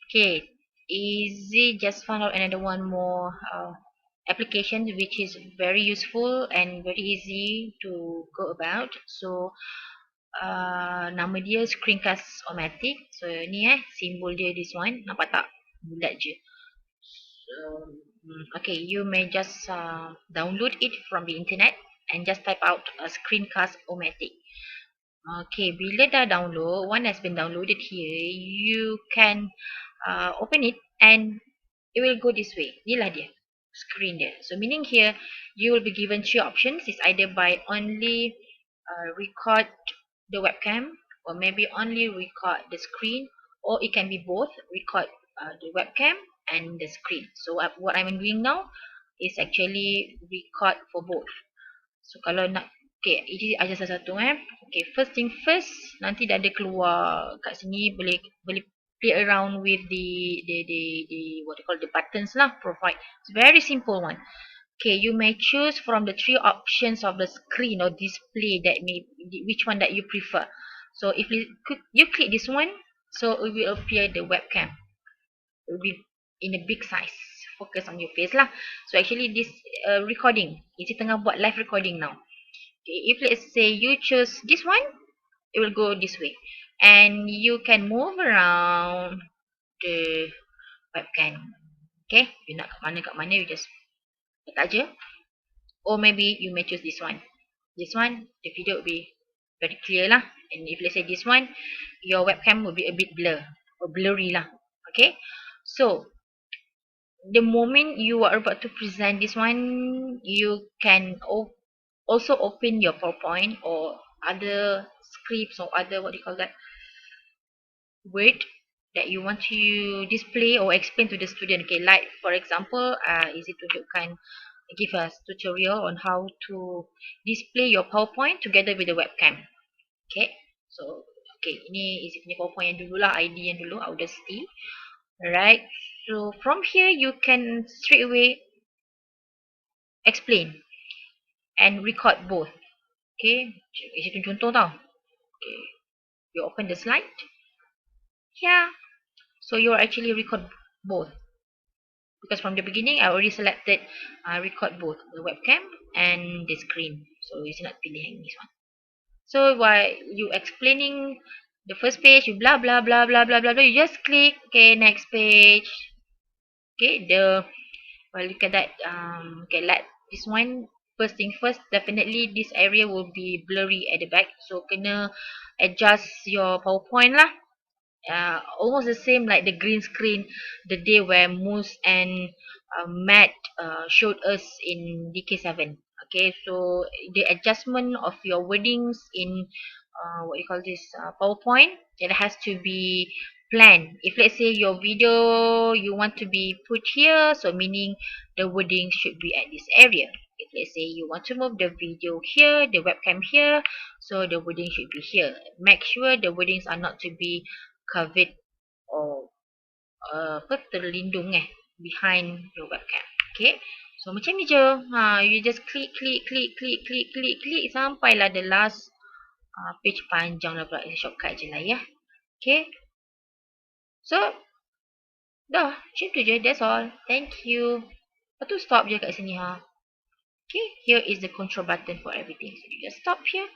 Okay, easy. Just found out another one more application which is very useful and very easy to go about. So nama dia SCREENCAST-O-MATIC. So ni simbol dia this one. Nampak tak? Bulat je. Okay, you may just download it from the internet and just type out SCREENCAST-O-MATIC. Okay, bila dah download, one has been downloaded here, you can open it and it will go this way. Inilah dia, screen dia. So meaning here, you will be given three options. It's either by only record the webcam, or maybe only record the screen, or it can be both, record the webcam and the screen. So what I'm doing now is actually record for both. So kalau nak, okay, ini aja satu Okay, first thing first, nanti dah ada keluar kat sini, boleh play around with the what you call the buttons lah, provide. It's very simple one. Okay, you may choose from the three options of the screen or display that which one that you prefer. So if you click this one, so it will appear the webcam. It will be in a big size. Focus on your face lah. So actually this recording, Isi tengah buat live recording now. Okay, if let's say you choose this one, it will go this way. And you can move around the webcam. Okay, you nak kat mana, you just letak je. Or maybe you may choose this one. This one, the video will be very clear lah. And if let's say this one, your webcam will be a bit blur or blurry lah. Okay, so the moment you are about to present this one, you can also open your PowerPoint or other scripts or other, what do you call that, word that you want to display or explain to the student. Okay, like for example, Izzy tunjukkan, give us tutorial on how to display your PowerPoint together with the webcam. Okay, so okay, ini Izzy punya PowerPoint yang dulu lah, ID yang dulu, Audacity. Alright, so from here you can straight away explain and record both. Okay, Izzy contoh tau. Okay, you open the slide. Yeah, so you actually record both. Because from the beginning, I already selected record both the webcam and the screen. So it's not pilih this one. So while you explaining the first page, you blah blah blah blah blah blah blah, you just click. Okay, next page. Okay, look at that. Okay, like this one. First thing first, definitely this area will be blurry at the back. So kena adjust your PowerPoint lah. Almost the same like the green screen the day where Moose and Matt showed us in DK7. Okay, so the adjustment of your wordings in what you call this PowerPoint, it has to be planned. If let's say your video you want to be put here, so meaning the wording should be at this area. If let's say you want to move the video here, the webcam here, so the wording should be here. Make sure the wordings are not to be covered or terlindung behind your webcam. Okay, so macam ni je. You just click sampailah the last page panjang lah pula. Shortcut je lah ya. Okay, so dah macam tu je. That's all. Thank you. Lepas tu stop je kat sini Okay, here is the control button for everything. So you just stop here.